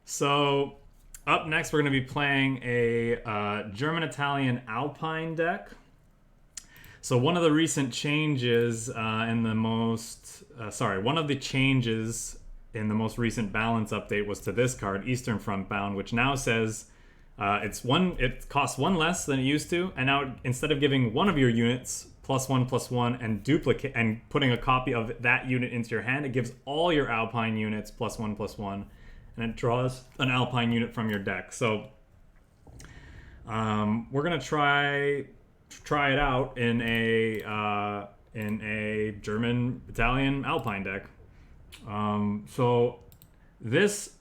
So up next, we're going to be playing a German-Italian Alpine deck. So one of the recent changes one of the changes in the most recent balance update was to this card, Eastern Front Bound, which now says it costs one less than it used to, and now instead of giving one of your units +1/+1 and duplicate and putting a copy of that unit into your hand, it gives all your Alpine units +1/+1, and it draws an Alpine unit from your deck. So we're gonna try it out in a German Italian Alpine deck. So this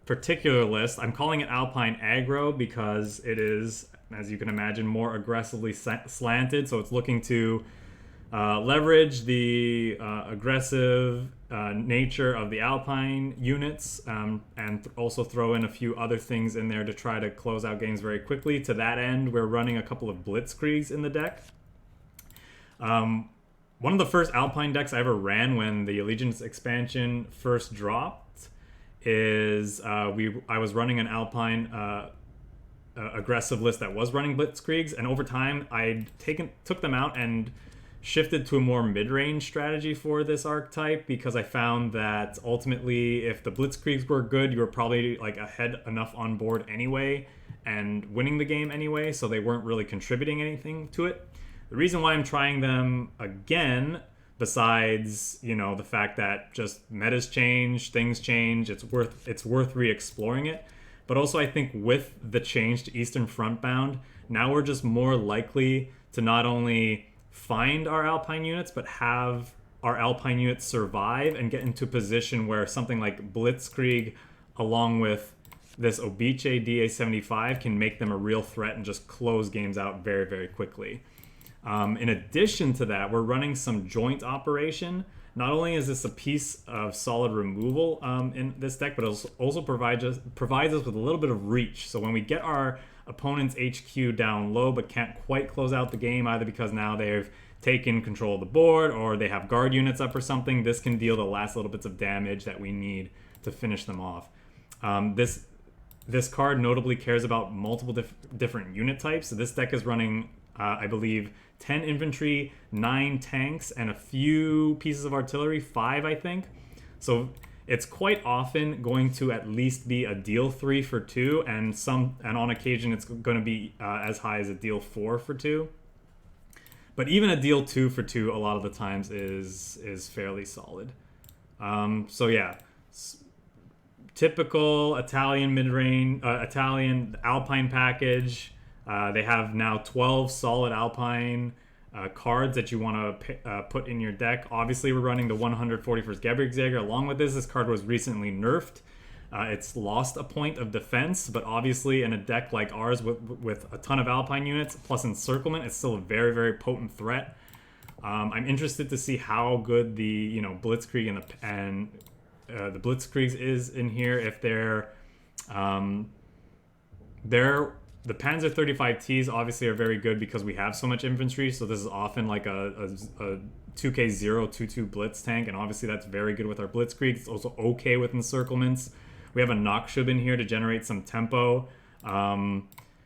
particular list, I'm calling it Alpine Aggro because it is, as you can imagine, more aggressively slanted. So it's looking to leverage the aggressive nature of the Alpine units, and also throw in a few other things in there to try to close out games very quickly. To that end, we're running a couple of Blitzkriegs in the deck. One of the first Alpine decks I ever ran when the Allegiance expansion first dropped is I was running an Alpine aggressive list that was running Blitzkriegs, and over time I took them out and shifted to a more mid-range strategy for this archetype, because I found that ultimately if the Blitzkriegs were good, you were probably like ahead enough on board anyway and winning the game anyway, so they weren't really contributing anything to it. The reason why I'm trying them again, besides, the fact that just metas change, things change, it's worth re-exploring it. But also I think with the change to Eastern Front Bound, now we're just more likely to not only find our Alpine units, but have our Alpine units survive and get into a position where something like Blitzkrieg, along with this OBICE DA75, can make them a real threat and just close games out very, very quickly. In addition to that, we're running some joint operation. Not only is this a piece of solid removal in this deck, but it also provides us with a little bit of reach. So when we get our opponent's HQ down low but can't quite close out the game, either because now they've taken control of the board or they have guard units up or something, this can deal the last little bits of damage that we need to finish them off. This card notably cares about multiple different unit types. So this deck is running, I believe, 10 infantry, 9 tanks, and a few pieces of artillery, 5 I think. So it's quite often going to at least be a deal 3 for 2, and on occasion it's going to be as high as a deal 4 for 2. But even a deal 2 for 2 a lot of the times is fairly solid. So yeah, typical Italian mid-range, Italian Alpine package. They have now 12 solid Alpine cards that you want to put in your deck. Obviously, we're running the 141st Gebirgsjäger. Along with this card was recently nerfed. It's lost a point of defense, but obviously in a deck like ours with a ton of Alpine units plus encirclement, it's still a very, very potent threat. I'm interested to see how good the Blitzkrieg and the Blitzkriegs is in here. If the Panzer 35Ts obviously are very good because we have so much infantry, so this is often like a 2K022 Blitz tank, and obviously that's very good with our Blitzkrieg. It's also okay with encirclements. We have a NACHSCHUB in here to generate some tempo.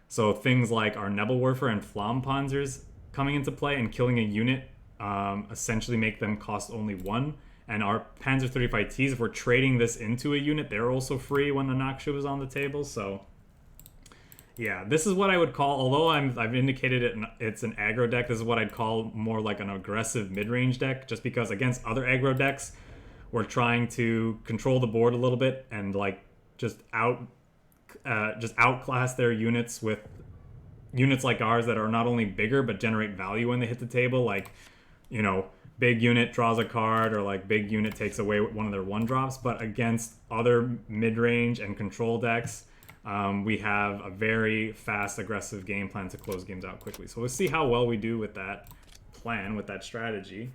So things like our NEBELWERFER and FLAMMPANZERs coming into play and killing a unit essentially make them cost only 1. And our Panzer 35Ts, if we're trading this into a unit, they're also free when the NACHSCHUB is on the table, so yeah, this is what I would call, although I've indicated it's an aggro deck, this is what I'd call more like an aggressive mid-range deck, just because against other aggro decks, we're trying to control the board a little bit and just outclass their units with units like ours that are not only bigger but generate value when they hit the table, big unit draws a card, or big unit takes away one of their 1-drops. But against other mid-range and control decks, we have a very fast, aggressive game plan to close games out quickly. So we'll see how well we do with that plan, with that strategy,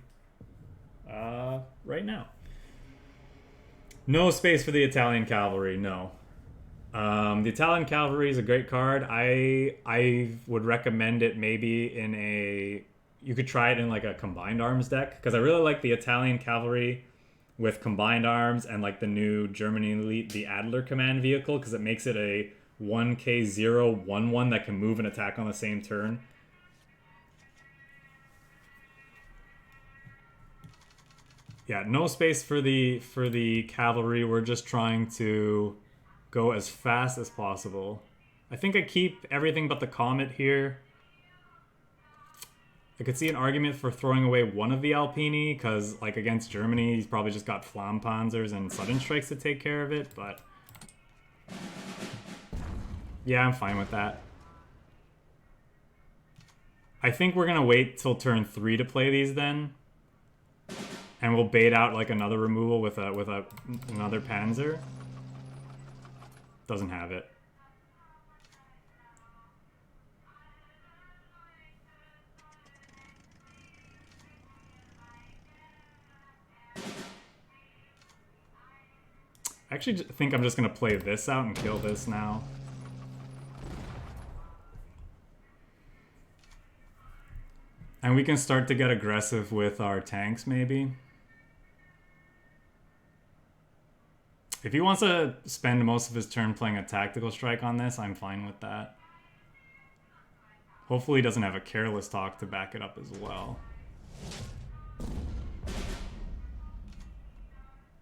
right now. No space for the Italian cavalry, no. The Italian cavalry is a great card. I would recommend it maybe in you could try it in a combined arms deck, because I really like the Italian cavalry with combined arms and like the new Germany elite, the Adler command vehicle, because it makes it a 1K011 that can move and attack on the same turn. Yeah, no space for the cavalry. We're just trying to go as fast as possible. I think I keep everything but the Comet here. I could see an argument for throwing away one of the Alpini, because like against Germany, he's probably just got Flammpanzers and Sudden Strikes to take care of it, but yeah, I'm fine with that. I think we're gonna wait till turn 3 to play these then. And we'll bait out like another removal with another Panzer. Doesn't have it. I actually think I'm just gonna play this out and kill this now. And we can start to get aggressive with our tanks, maybe. If he wants to spend most of his turn playing a tactical strike on this, I'm fine with that. Hopefully he doesn't have a careless talk to back it up as well.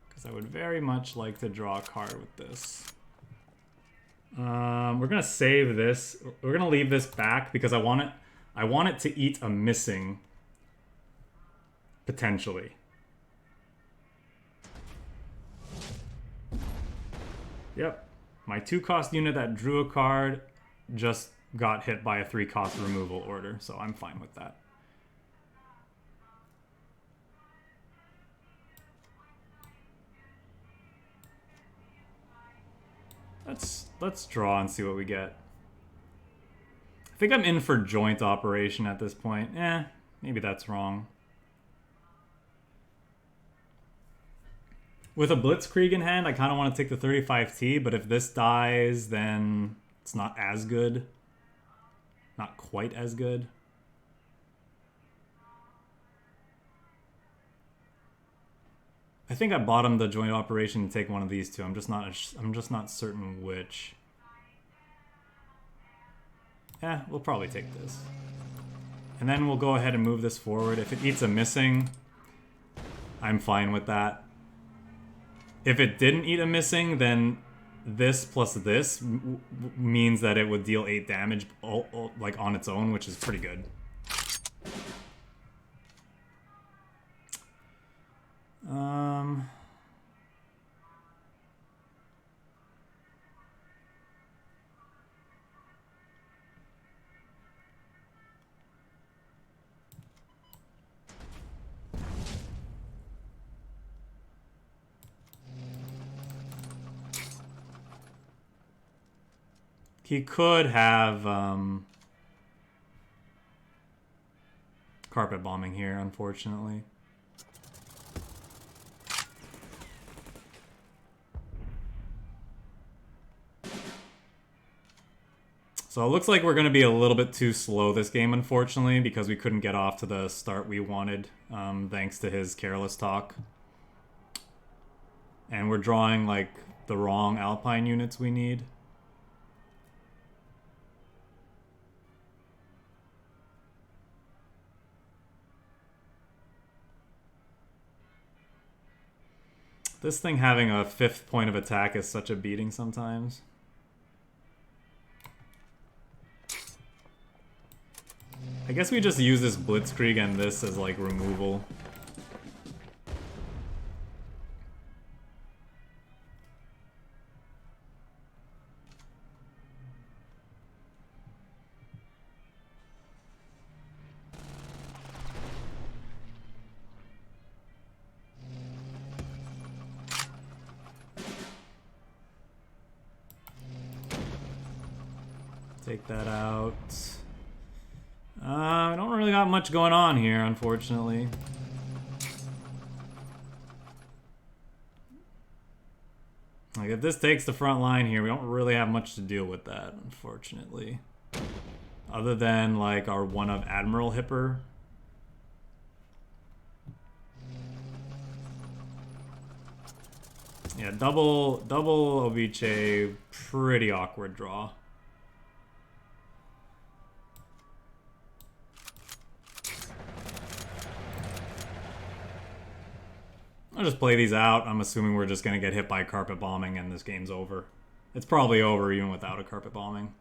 Because I would very much like to draw a card with this. We're going to save this. We're going to leave this back because I want it to eat a missing, potentially. Yep, my 2-cost unit that drew a card just got hit by a 3-cost removal order, so I'm fine with that. Let's draw and see what we get. I think I'm in for joint operation at this point. Maybe that's wrong. With a Blitzkrieg in hand, I kind of want to take the 35T, but if this dies, then it's not as good. Not quite as good. I think I bottomed the joint operation to take one of these two. I'm just not certain which. We'll probably take this. And then we'll go ahead and move this forward. If it eats a missing, I'm fine with that. If it didn't eat a missing, then this plus this means that it would deal 8 damage like on its own, which is pretty good. He could have carpet bombing here, unfortunately. So it looks like we're going to be a little bit too slow this game, unfortunately, because we couldn't get off to the start we wanted, thanks to his careless talk. And we're drawing, like, the wrong Alpine units we need. This thing having a 5th point of attack is such a beating sometimes. I guess we just use this Blitzkrieg and this as like removal. Take that out. I don't really got much going on here, unfortunately. Like, if this takes the front line here, we don't really have much to deal with that, unfortunately. Other than, like, our one of Admiral Hipper. Yeah, double OBICE, pretty awkward draw. I'll just play these out. I'm assuming we're just gonna get hit by carpet bombing and this game's over. It's probably over even without a carpet bombing.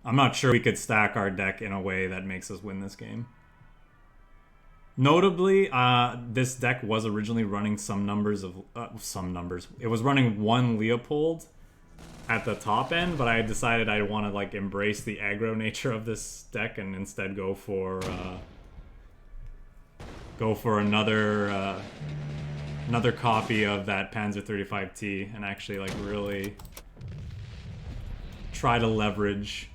I'm not sure we could stack our deck in a way that makes us win this game. Notably, this deck was originally running some numbers. It was running one Leopold at the top end, but I decided I want to like embrace the aggro nature of this deck and instead go for another copy of that Panzer 35T and actually like really try to leverage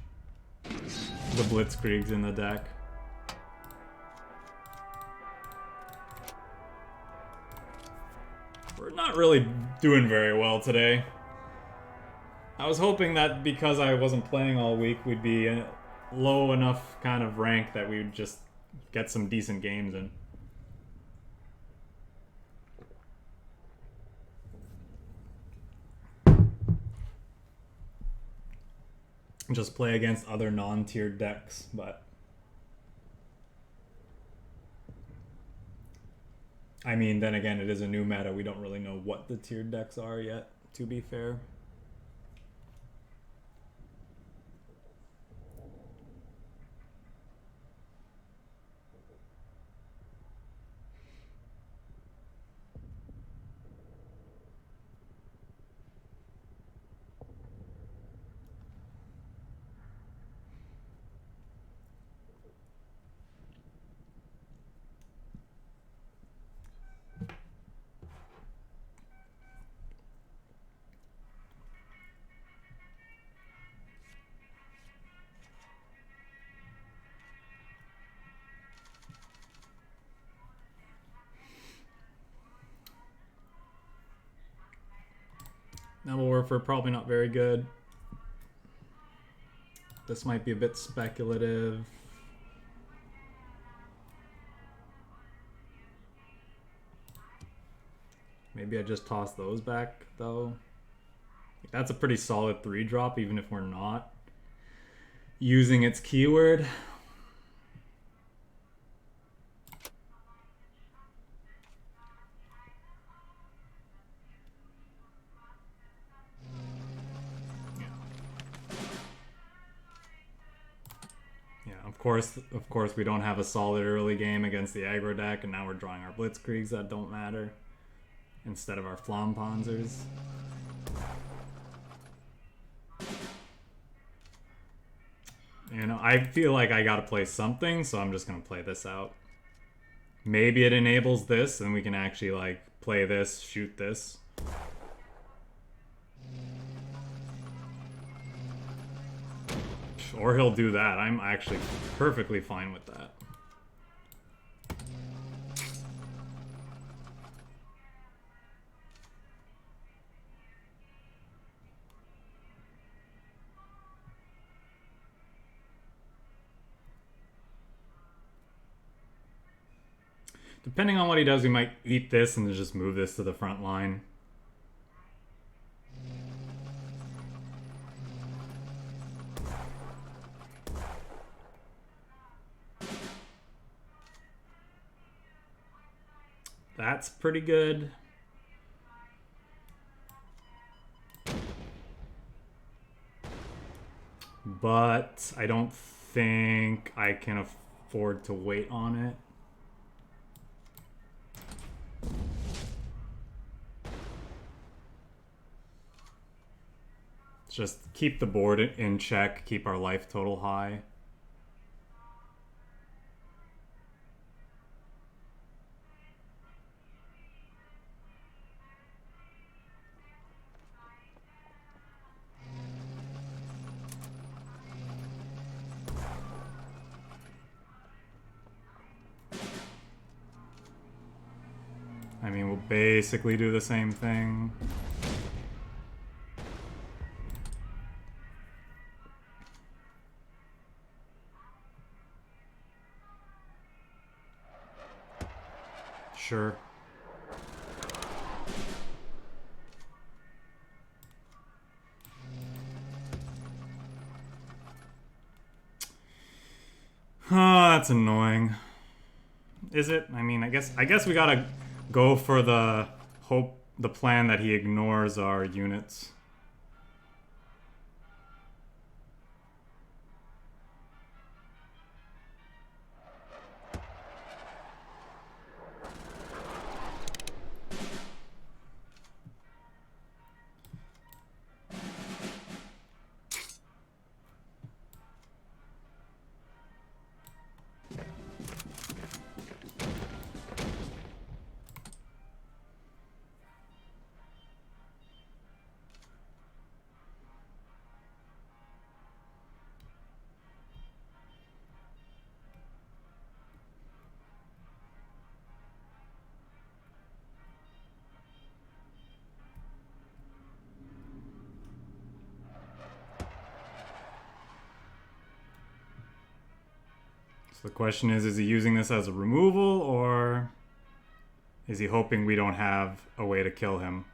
the Blitzkriegs in the deck. We're not really doing very well today. I was hoping that because I wasn't playing all week, we'd be a low enough kind of rank that we would just get some decent games in. Just play against other non-tiered decks, but I mean, then again, it is a new meta. We don't really know what the tiered decks are yet, to be fair. NEBELWERFER probably not very good. This might be a bit speculative. Maybe I just toss those back though. That's a pretty solid 3-drop even if we're not using its keyword. Of course, we don't have a solid early game against the aggro deck, and now we're drawing our Blitzkriegs that don't matter instead of our FLAMMPANZERs. You know, I feel like I gotta play something, so I'm just gonna play this out. Maybe it enables this, and we can actually like play this, shoot this. Or he'll do that. I'm actually perfectly fine with that. Depending on what he does, we might eat this and then just move this to the front line. That's pretty good. But I don't think I can afford to wait on it. Just keep the board in check, keep our life total high. I mean, we'll basically do the same thing. Sure. that's annoying. Is it? I mean, I guess we gotta go for the plan that he ignores our units. So the question is he using this as a removal, or is he hoping we don't have a way to kill him?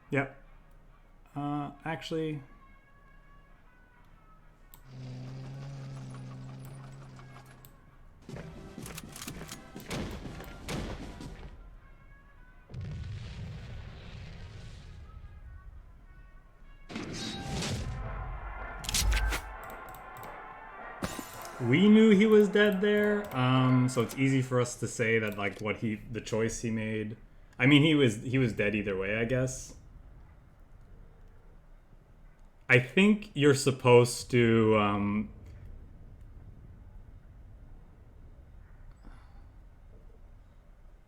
Yep. Actually... We knew he was dead there, so it's easy for us to say that, like, the choice he made. I mean, he was dead either way, I guess. I think you're supposed to,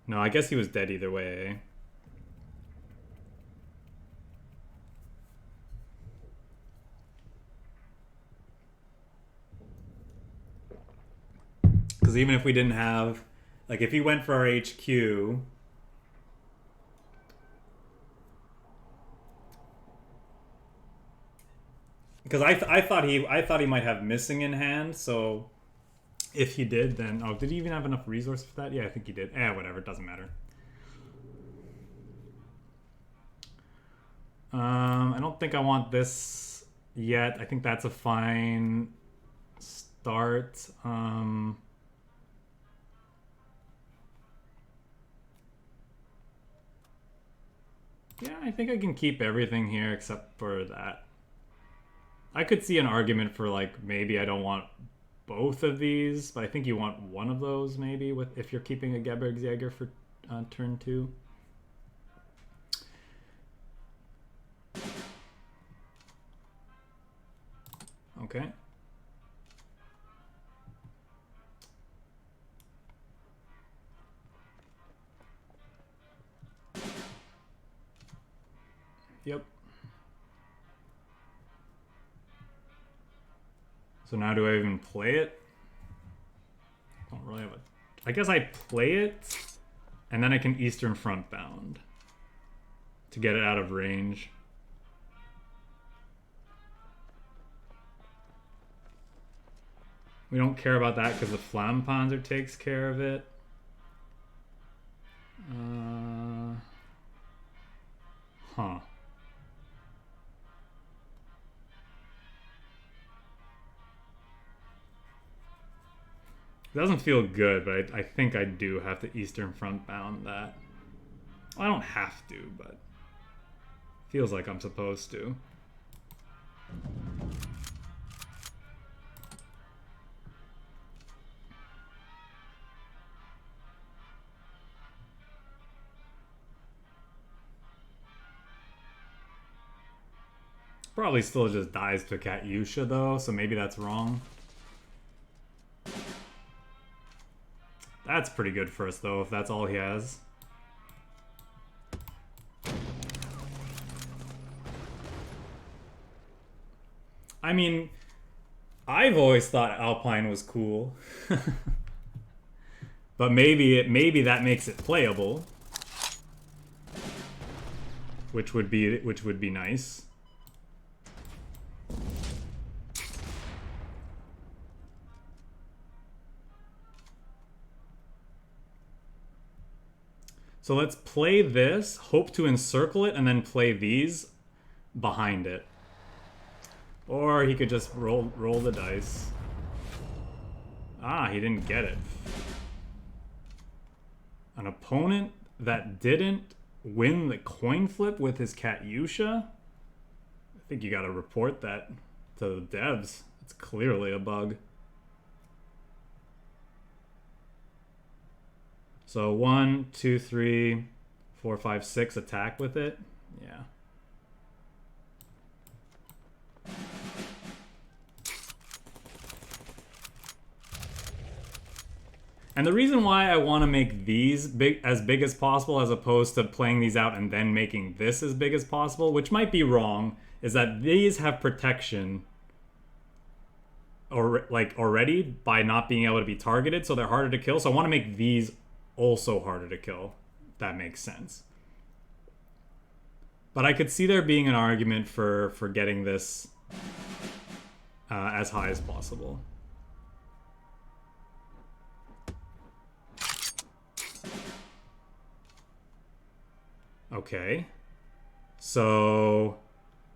no, I guess he was dead either way. Because even if we didn't have, like, if he went for our HQ, because I thought he might have missing in hand. So if he did, then did he even have enough resource for that? Yeah, I think he did. Whatever, it doesn't matter. I don't think I want this yet. I think that's a fine start. Yeah, I think I can keep everything here except for that. I could see an argument for, like, maybe I don't want both of these, but I think you want one of those maybe if you're keeping a Gebirgsjäger for turn 2. Okay. Yep. So now do I even play it? I don't really have a... I guess I play it, and then I can Eastern Front bound to get it out of range. We don't care about that because the FLAMMPANZER takes care of it. Huh. It doesn't feel good, but I think I do have to Eastern Front bound that. Well, I don't have to, but feels like I'm supposed to. Probably still just dies to Katyusha though, so maybe that's wrong. That's pretty good for us though, if that's all he has. I mean, I've always thought Alpine was cool. But maybe that makes it playable. Which would be nice. So let's play this, hope to encircle it, and then play these behind it. Or he could just roll the dice. Ah, he didn't get it. An opponent that didn't win the coin flip with his Katyusha? I think you gotta report that to the devs. It's clearly a bug. So 1, 2, 3, 4, 5, 6 attack with it. Yeah. And the reason why I want to make these big as possible as opposed to playing these out and then making this as big as possible, which might be wrong, is that these have protection or like already by not being able to be targeted, so they're harder to kill. So I want to make these also harder to kill. If that makes sense. But I could see there being an argument for getting this as high as possible. Okay. So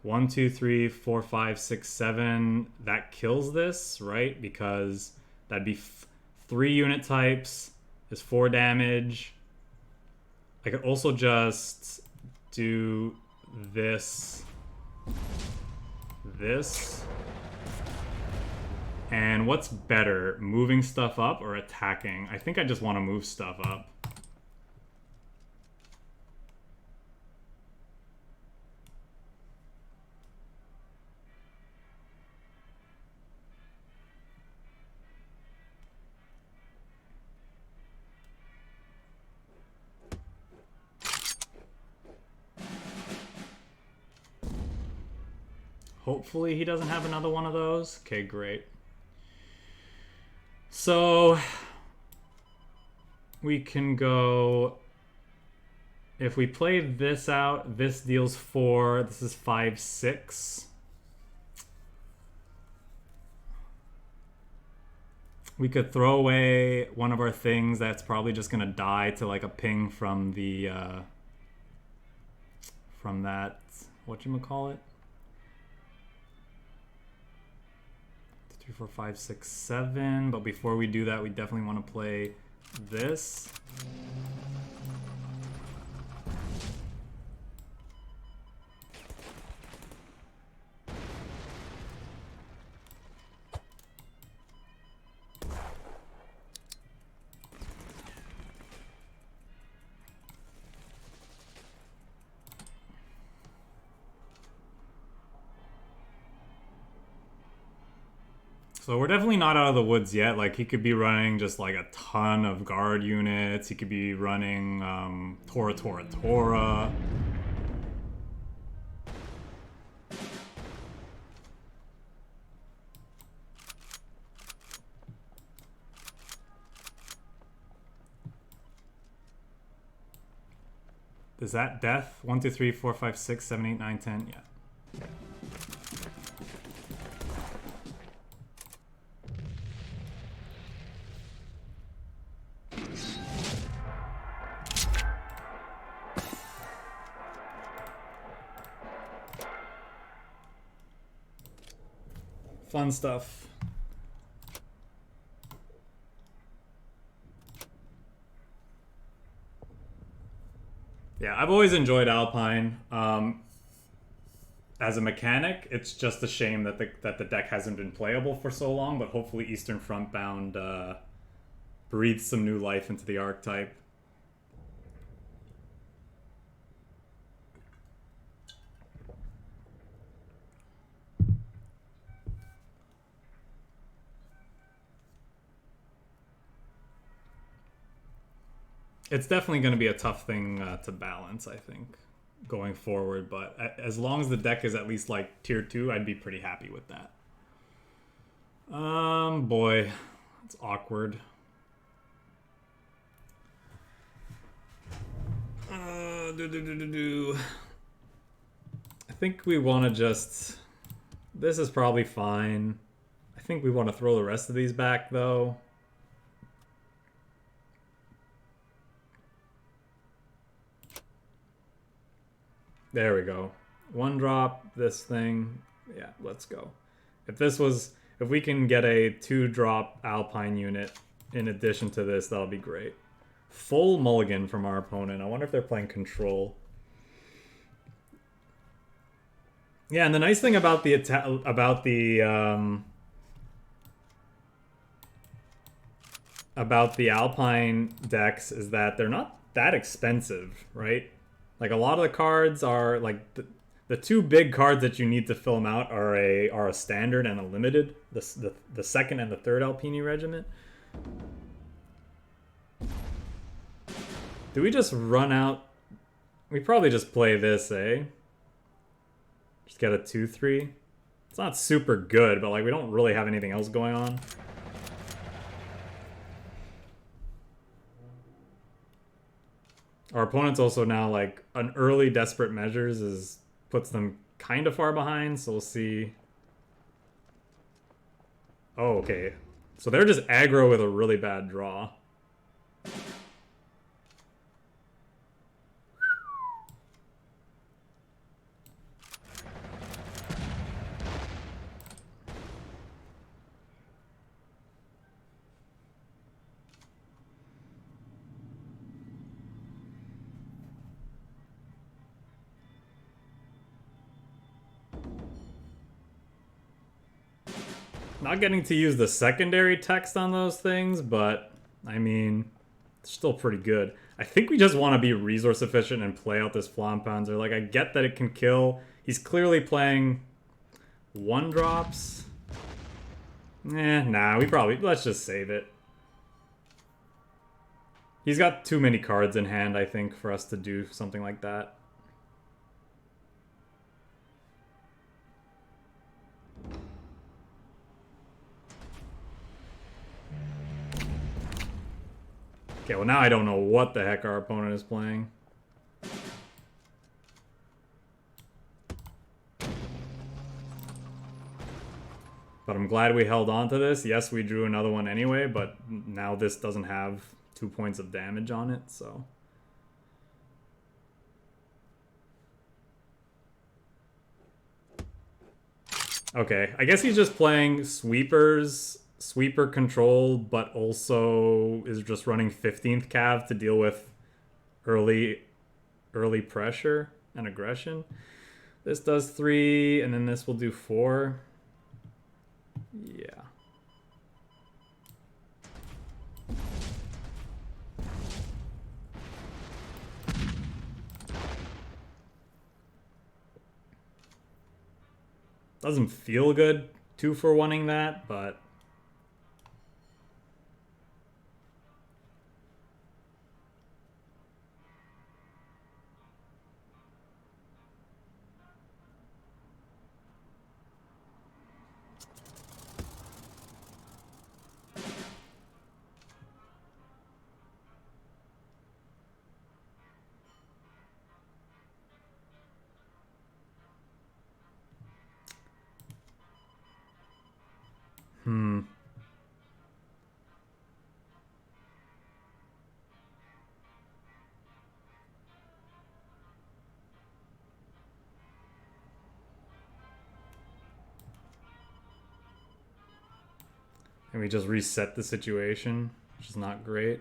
1, 2, 3, 4, 5, 6, 7. That kills this, right? Because that'd be 3 unit types. Is 4 damage. I could also just do this. And what's better, moving stuff up or attacking? I think I just want to move stuff up. Hopefully he doesn't have another one of those. Okay, great. So we can go, if we play this out, this deals 4, this is 5, 6. We could throw away one of our things that's probably just gonna die to like a ping from the from that, whatchamacallit? 3, 4, 5, 6, 7. But before we do that, we definitely want to play this. So we're definitely not out of the woods yet. Like, he could be running just like a ton of guard units. He could be running Tora. Is that death? 1, 2, 3, 4, 5, 6, 7, 8, 9, 10. Yeah. Fun stuff. Yeah, I've always enjoyed Alpine. As a mechanic, it's just a shame that the deck hasn't been playable for so long, but hopefully Eastern Frontbound breathes some new life into the archetype. It's definitely going to be a tough thing to balance, I think, going forward. But as long as the deck is at least like tier 2, I'd be pretty happy with that. Boy, it's awkward. I think we want to just... This is probably fine. I think we want to throw the rest of these back, though. There we go. One drop, this thing. Yeah, let's go. If we can get a 2-drop Alpine unit in addition to this, that'll be great. Full mulligan from our opponent. I wonder if they're playing control. Yeah, and the nice thing about the Alpine decks is that they're not that expensive, right? Like a lot of the cards are like the two big cards that you need to fill them out are a standard and a limited. The second and the third Alpini Regiment. Do we just run out? We probably just play this, eh? Just get a 2-3. It's not super good, but like we don't really have anything else going on. Our opponent's also now like an early desperate measures puts them kind of far behind, so we'll see. Oh, okay. So they're just aggro with a really bad draw. Not getting to use the secondary text on those things, but I mean, it's still pretty good. I think we just want to be resource efficient and play out this FLAMMPANZER. Like, I get that it can kill. He's clearly playing 1-drops. Nah, let's just save it. He's got too many cards in hand, I think, for us to do something like that. Okay, well now I don't know what the heck our opponent is playing. But I'm glad we held on to this. Yes, we drew another one anyway, but now this doesn't have 2 points of damage on it, so... Okay, I guess he's just playing sweeper control, but also is just running 15th cav to deal with early pressure and aggression. This does 3, and then this will do 4. Yeah. Doesn't feel good 2 for 1-ing that, but... And we just reset the situation, which is not great.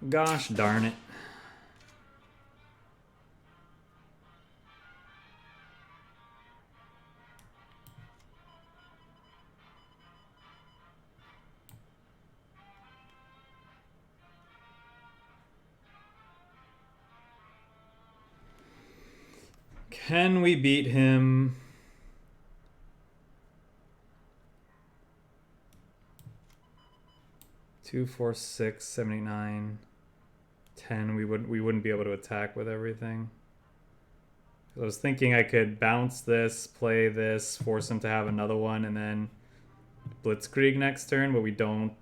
Gosh darn it. Can we beat him? Two, 4, 6, 79. 10, we wouldn't be able to attack with everything. I was thinking I could bounce this, play this, force him to have another one, and then Blitzkrieg next turn, but we don't...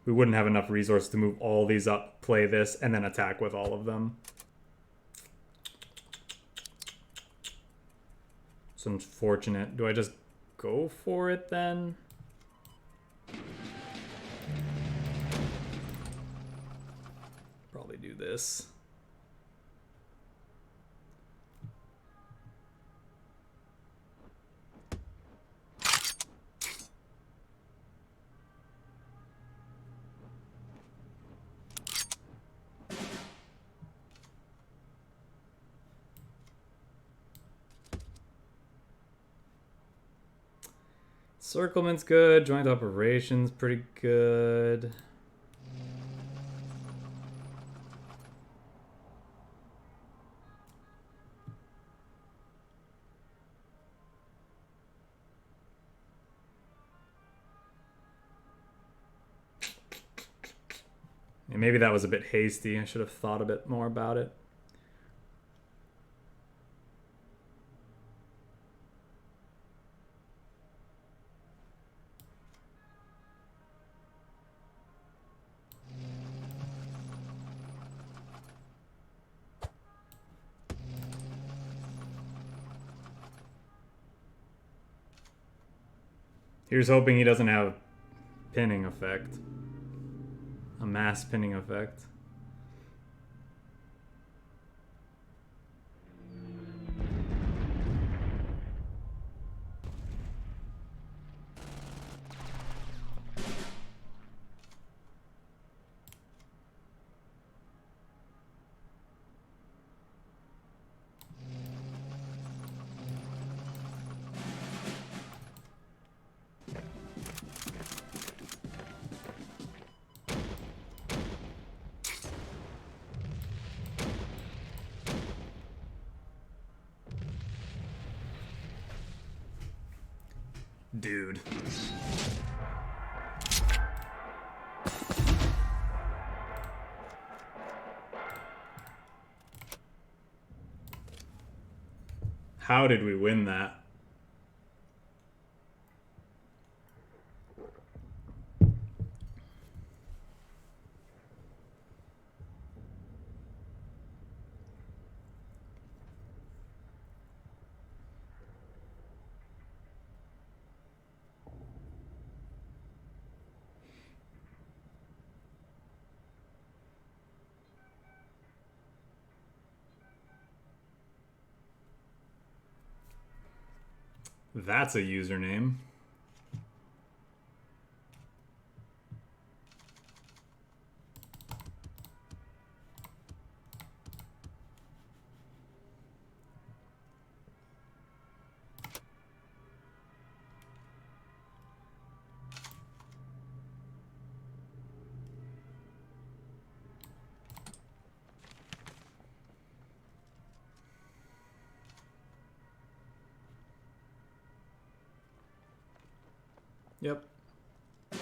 we wouldn't have enough resource to move all these up, play this, and then attack with all of them. It's unfortunate. Do I just go for it then? Probably do this. Encirclement's good. Joint operations pretty good. And maybe that was a bit hasty. I should have thought a bit more about it. Here's hoping he doesn't have pinning effect. A mass pinning effect. Dude. How did we win that? That's a username. Yep. I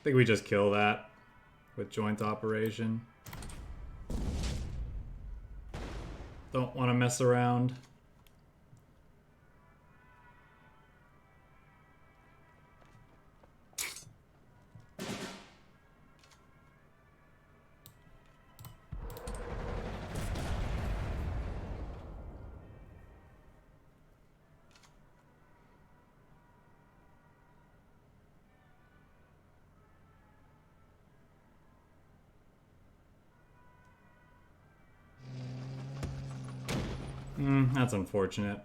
think we just kill that with joint operation. Don't want to mess around. That's unfortunate.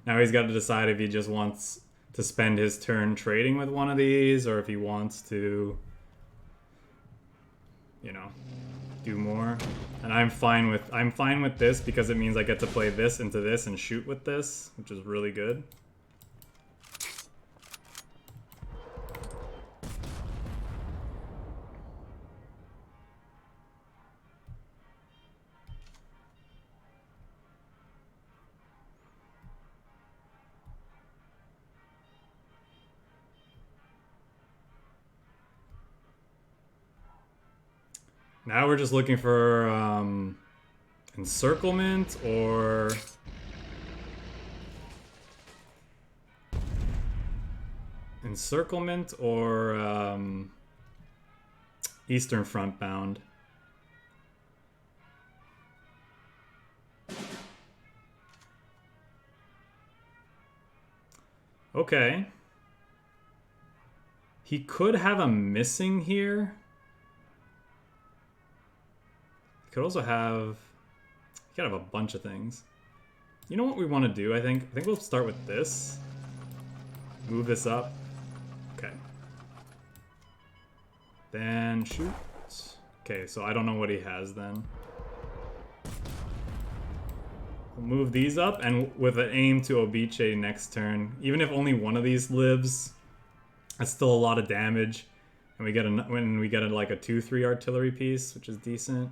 Now he's got to decide if he just wants to spend his turn trading with one of these, or if he wants to, you know, do more. And I'm fine with this because it means I get to play this into this and shoot with this, which is really good. Now we're just looking for encirclement or Eastern Front bound. Okay. He could have a missing here. Could also have... He could have a bunch of things. You know what we want to do, I think? I think we'll start with this. Move this up. Okay. Then shoot. Okay, so I don't know what he has then. We'll move these up, and with an aim to OBICE next turn. Even if only one of these lives, that's still a lot of damage. And we get like a 2-3 artillery piece, which is decent.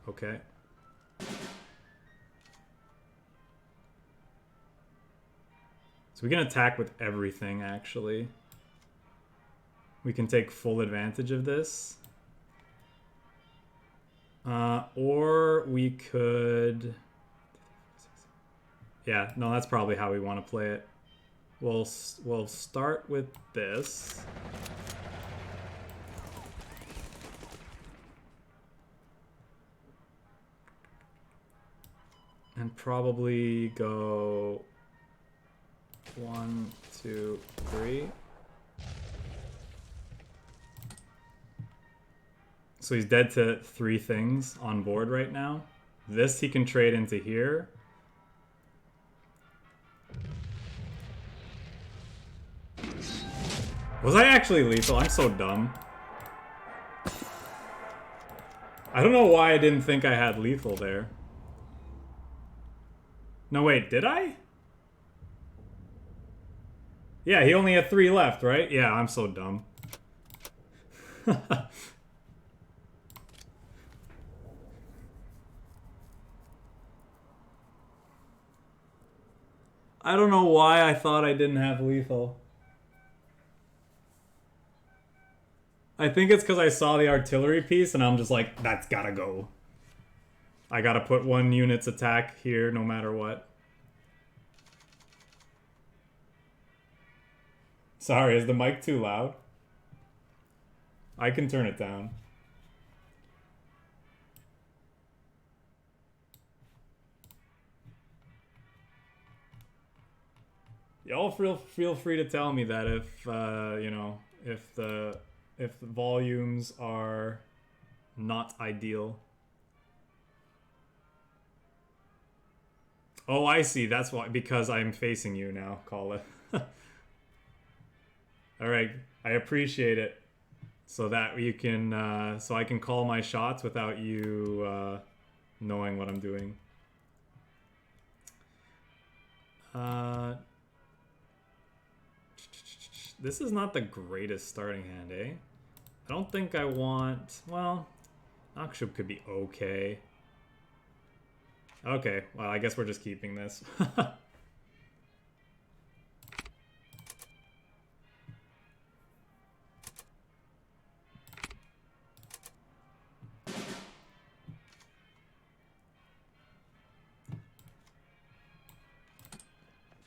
Okay. So we can attack with everything, actually. We can take full advantage of this. Or we could... Yeah, no, that's probably how we want to play it. We'll start with this. And probably go 1, 2, 3. So he's dead to 3 things on board right now. This he can trade into here. Was I actually lethal? I'm so dumb. I don't know why I didn't think I had lethal there. No, wait, did I? Yeah, he only had 3 left, right? Yeah, I'm so dumb. I don't know why I thought I didn't have lethal. I think it's because I saw the artillery piece and I'm just like, that's gotta go. I gotta put 1 unit's attack here no matter what. Sorry, is the mic too loud? I can turn it down. Y'all feel free to tell me that if you know, if the volumes are not ideal. Oh, I see. That's why, because I'm facing you now, call it. All right, I appreciate it. So that you can, so I can call my shots without you knowing what I'm doing. This is not the greatest starting hand, eh? I don't think I want... Well, NACHSCHUB could be okay. Okay, well, I guess we're just keeping this.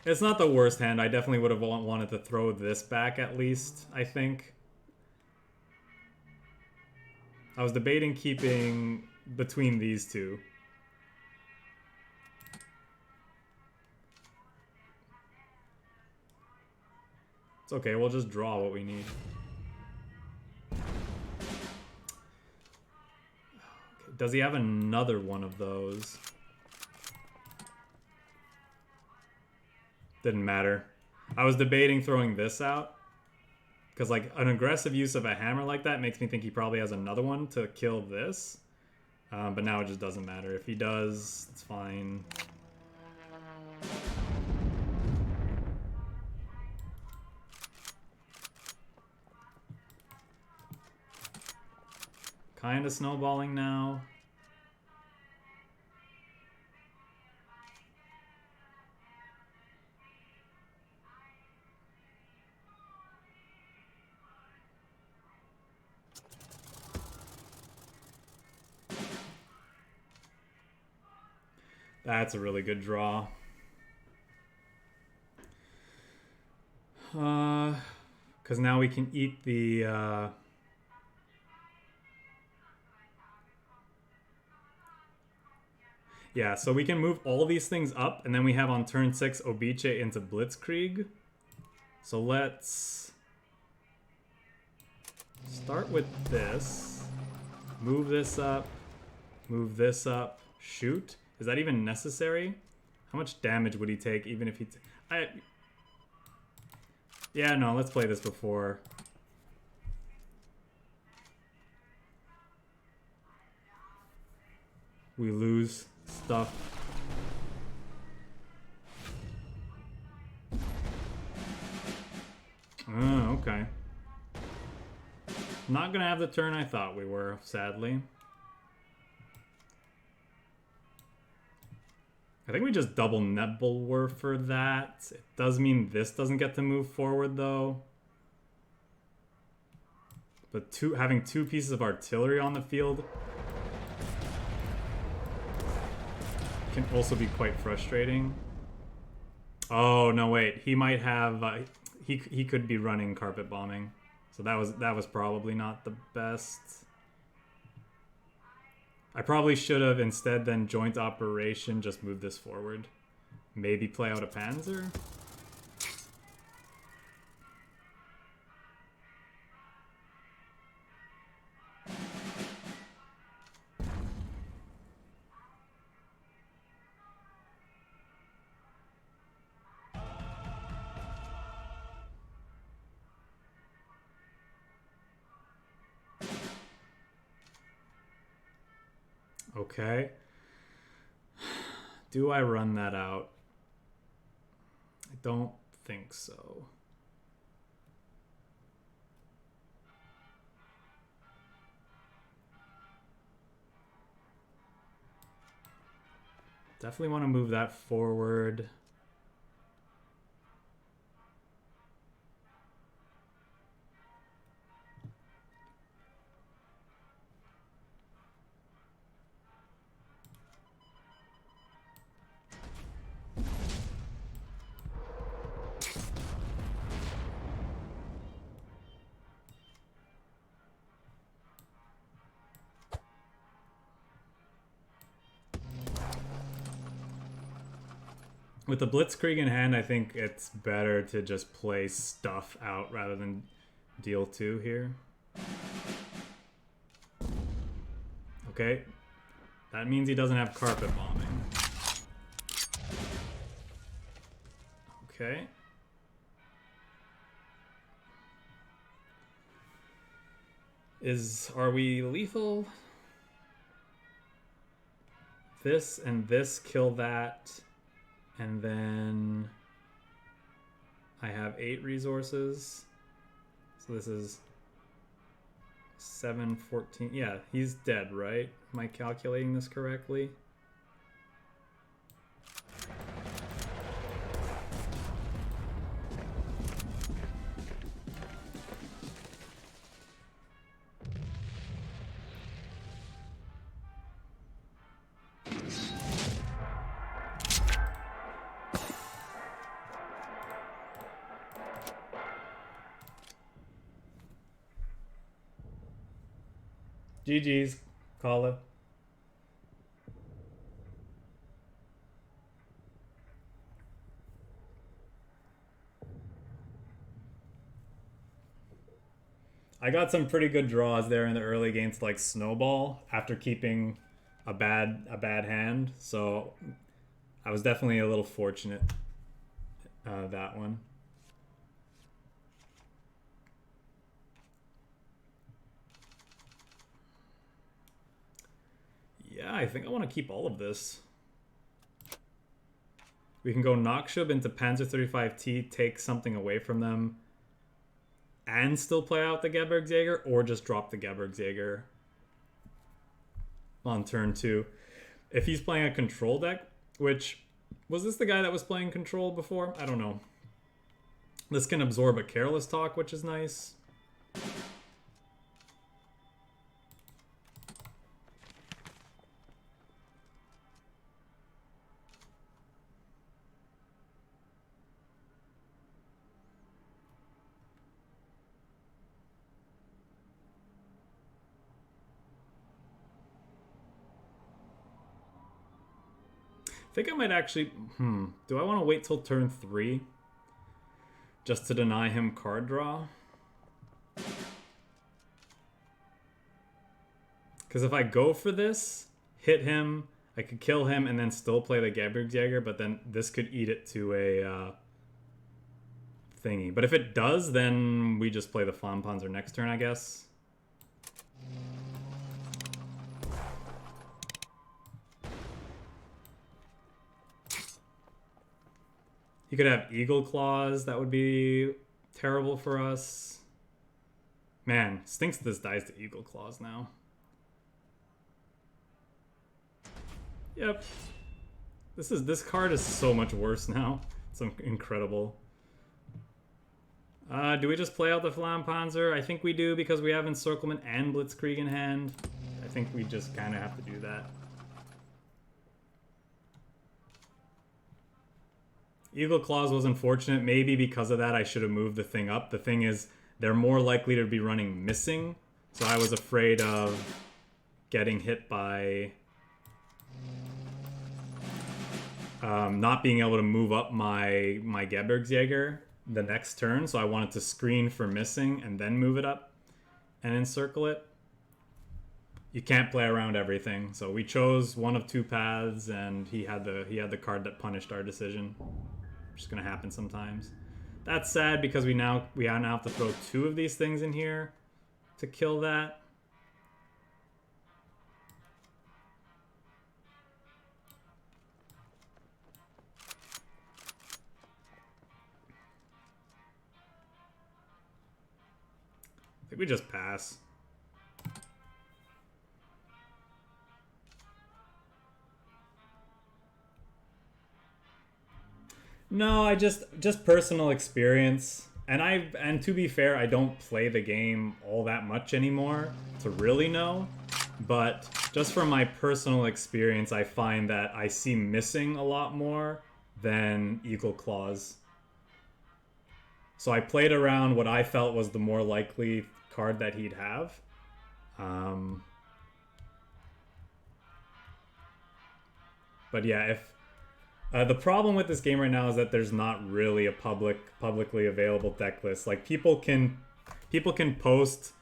It's not the worst hand. I definitely would have wanted to throw this back at least, I think. I was debating keeping between these two. It's okay, we'll just draw what we need. Okay. Does he have another one of those? Didn't matter. I was debating throwing this out. Because, like, an aggressive use of a hammer like that makes me think he probably has another one to kill this. But now it just doesn't matter. If he does, it's fine. Kind of snowballing now. That's a really good draw. Because now we can eat the... Yeah, so we can move all these things up, and then we have on turn 6 OBICE into Blitzkrieg. So let's start with this. Move this up. Move this up. Shoot. Is that even necessary? How much damage would he take even if he... Yeah, no, let's play this before. We lose stuff. Oh, okay. Not gonna have the turn I thought we were, sadly. I think we just double NEBELWERFER that. It does mean this doesn't get to move forward, though. But having two pieces of artillery on the field can also be quite frustrating. Oh, no, wait. He might have... he could be running carpet bombing. So that was probably not the best. I probably should have instead then joint operation just move this forward. Maybe play out a Panzer. Okay. Do I run that out? I don't think so. Definitely want to move that forward. With the Blitzkrieg in hand, I think it's better to just play stuff out rather than deal 2 here. Okay. That means he doesn't have carpet bombing. Okay. Are we lethal? This and this kill that. And then I have 8 resources. So this is 7, 14. Yeah, he's dead, right? Am I calculating this correctly? GG's, call it. I got some pretty good draws there in the early games, like Snowball, after keeping a bad hand. So I was definitely a little fortunate that one. Yeah, I think I want to keep all of this. We can go NACHSCHUB into Panzer 35T, take something away from them, and still play out the Gebirgsjäger, or just drop the Gebirgsjäger on turn 2. If he's playing a control deck, which... Was this the guy that was playing control before? I don't know. This can absorb a Careless Talk, which is nice. I think I might actually... Do I want to wait till turn 3? Just to deny him card draw? Because if I go for this, hit him, I could kill him and then still play the Gebirgsjäger, but then this could eat it to a thingy. But if it does, then we just play the FLAMMPANZER next turn, I guess. You could have Eagle Claws. That would be terrible for us. Man, stinks this dies to Eagle Claws now. Yep. This card is so much worse now. It's incredible. Do we just play out the FLAMMPANZER? I think we do because we have Encirclement and Blitzkrieg in hand. I think we just kind of have to do that. Eagle Claws was unfortunate. Maybe because of that I should have moved the thing up. The thing is, they're more likely to be running missing. So I was afraid of getting hit by... not being able to move up my Gebirgsjäger the next turn. So I wanted to screen for missing and then move it up and encircle it. You can't play around everything. So we chose one of two paths and he had the card that punished our decision. Just gonna happen sometimes. That's sad because we now have to throw 2 of these things in here to kill that. I think we just pass. No, I just personal experience. And to be fair, I don't play the game all that much anymore to really know. But just from my personal experience, I find that I see missing a lot more than Eagle Claws. So I played around what I felt was the more likely card that he'd have. But yeah, if... the problem with this game right now is that there's not really a publicly available deck list. Like people can post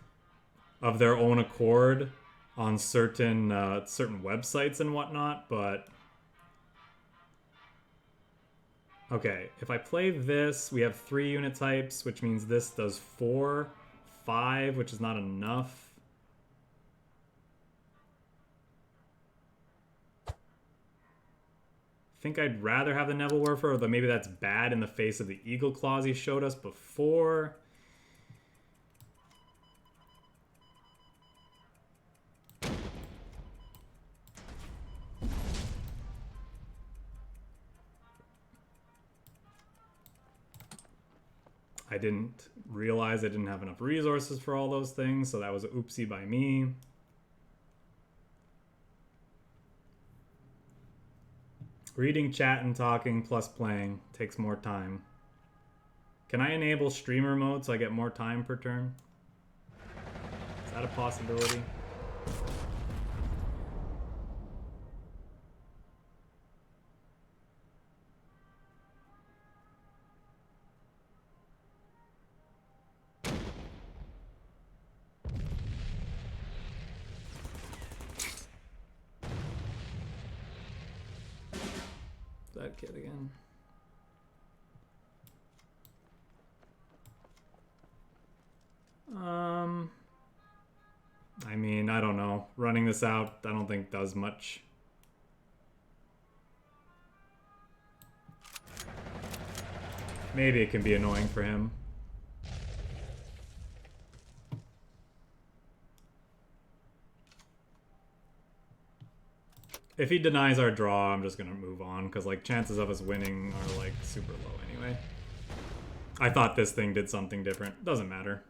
of their own accord on certain websites and whatnot, but okay, if I play this, we have 3 unit types, which means this does 4, 5, which is not enough. I think I'd rather have the NEBELWERFER, although maybe that's bad in the face of the Eagle Claws he showed us before. I didn't realize I didn't have enough resources for all those things, so that was an oopsie by me. Reading chat and talking plus playing takes more time. Can I enable streamer mode so I get more time per turn? Is that a possibility? That kid again. I mean, I don't know. Running this out, I don't think does much. Maybe it can be annoying for him. If he denies our draw, I'm just gonna move on, because like chances of us winning are like super low anyway. I thought this thing did something different. Doesn't matter.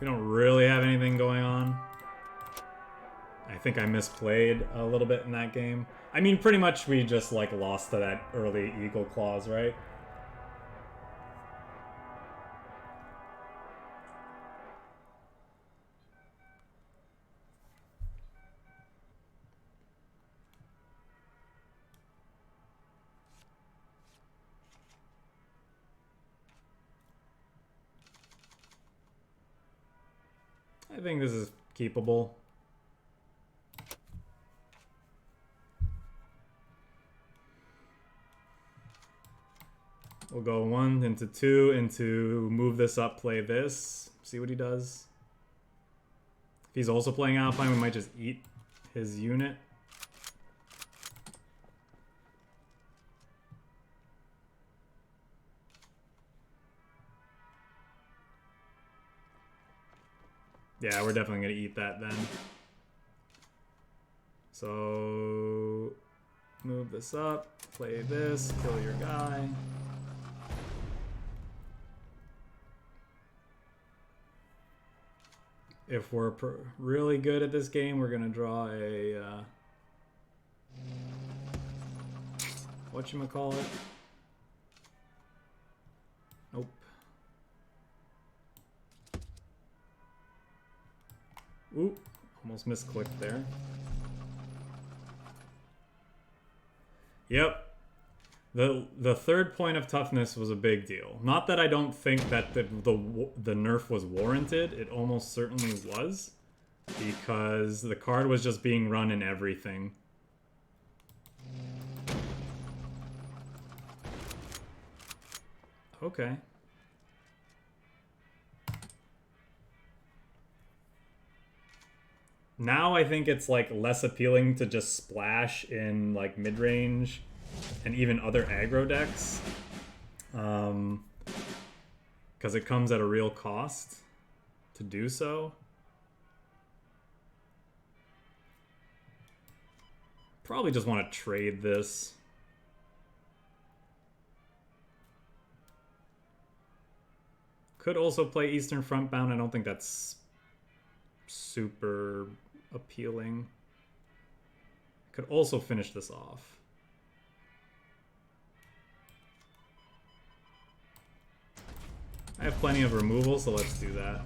We don't really have anything going on. I think I misplayed a little bit in that game. I mean, pretty much we just like lost to that early eagle clause, right? I think this is keepable. We'll go 1 into 2 into move this up, play this. See what he does. If he's also playing Alpine, we might just eat his unit. Yeah, we're definitely going to eat that then. So move this up, play this, kill your guy. If we're really good at this game, we're gonna draw a whatchamacallit? Nope. Ooh, almost misclicked there. Yep. The third point of toughness was a big deal. Not that I don't think that the nerf was warranted. It almost certainly was, because the card was just being run in everything. Okay. Now I think it's like less appealing to just splash in like mid-range and even other aggro decks, because it comes at a real cost to do so. Probably just want to trade this. Could also play Eastern Frontbound. I don't think that's super appealing. Could also finish this off. I have plenty of removal, so let's do that.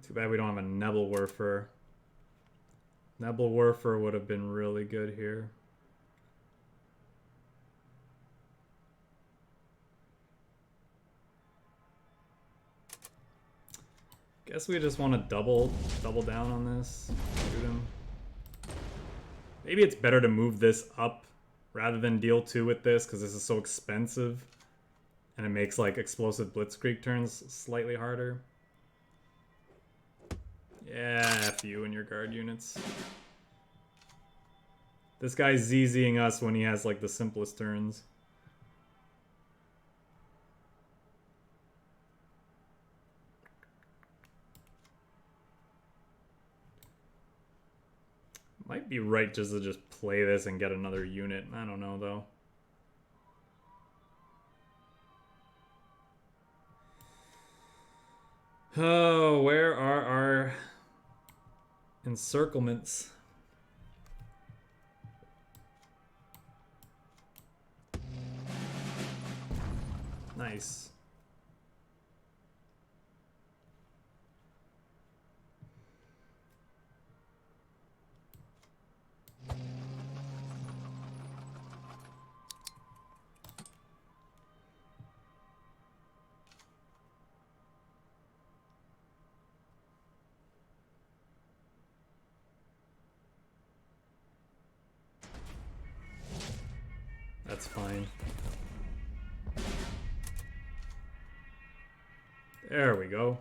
Too bad we don't have a NEBELWERFER. NEBELWERFER would have been really good here. Guess we just want to double down on this. Shoot him. Maybe it's better to move this up rather than deal 2 with this, because this is so expensive and it makes like explosive blitzkrieg turns slightly harder. Yeah, F you and your guard units. This guy's ZZing us when he has like the simplest turns. Might be right just to just play this and get another unit. I don't know though. Oh, where are our encirclements? Nice. That's fine. There we go.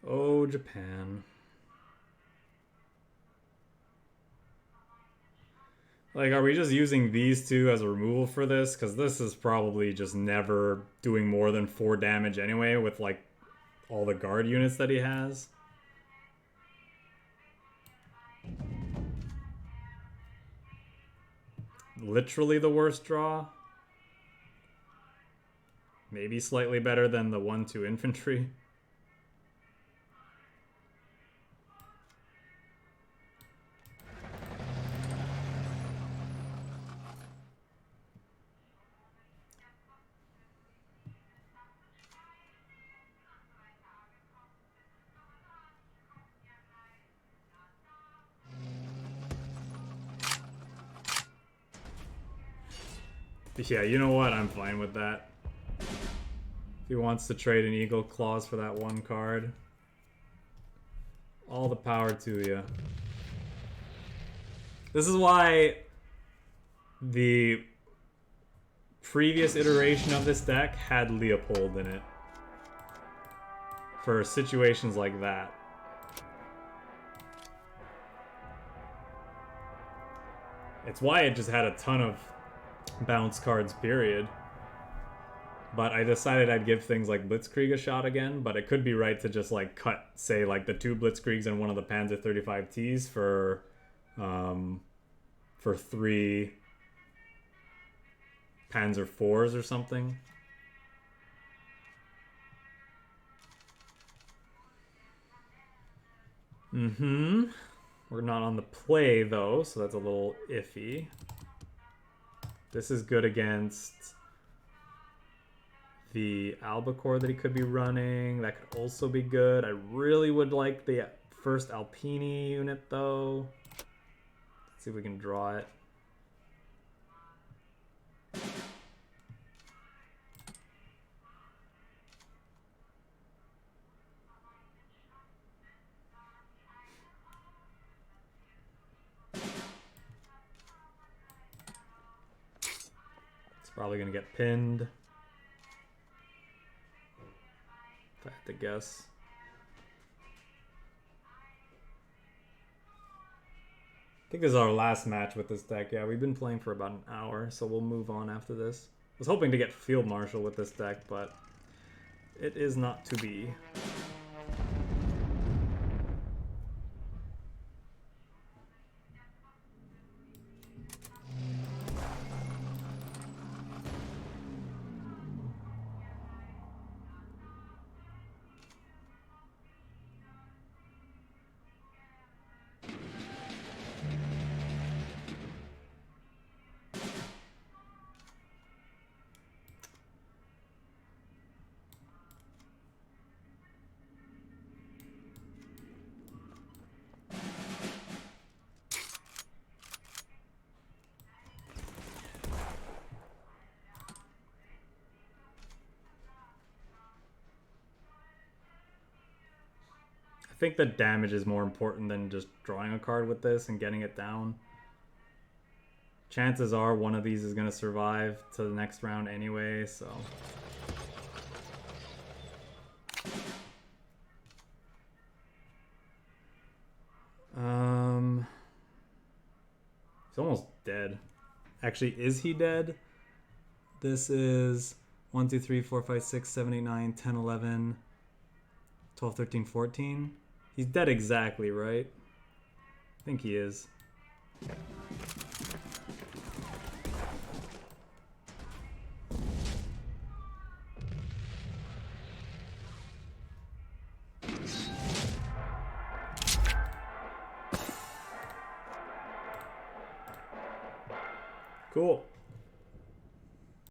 Oh, Japan. Like, are we just using these two as a removal for this? Because this is probably just never doing more than 4 damage anyway with, like, all the guard units that he has. Literally the worst draw. Maybe slightly better than the 1-2 infantry. Yeah, you know what? I'm fine with that. If he wants to trade an Eagle Claws for that 1 card, all the power to you. This is why the previous iteration of this deck had Leopold in it. For situations like that. It's why it just had a ton of bounce cards, period. But I decided I'd give things like Blitzkrieg a shot again, but it could be right to just like cut, say, like the 2 Blitzkriegs and one of the Panzer 35Ts for 3 Panzer IVs or something. We're not on the play though, so that's a little iffy. This is good against the Albacore that he could be running. That could also be good. I really would like the first Alpini unit though. Let's see if we can draw it. Probably gonna get pinned, if I had to guess. I think this is our last match with this deck. Yeah, we've been playing for about an hour, so we'll move on after this. I was hoping to get Field Marshal with this deck, but it is not to be. I think the damage is more important than just drawing a card with this and getting it down. Chances are one of these is going to survive to the next round anyway, so... He's almost dead. Actually, is he dead? This is 1, 2, 3, 4, 5, 6, 7, 8, 9, 10, 11, 12, 13, 14. He's dead exactly, right? I think he is. Cool.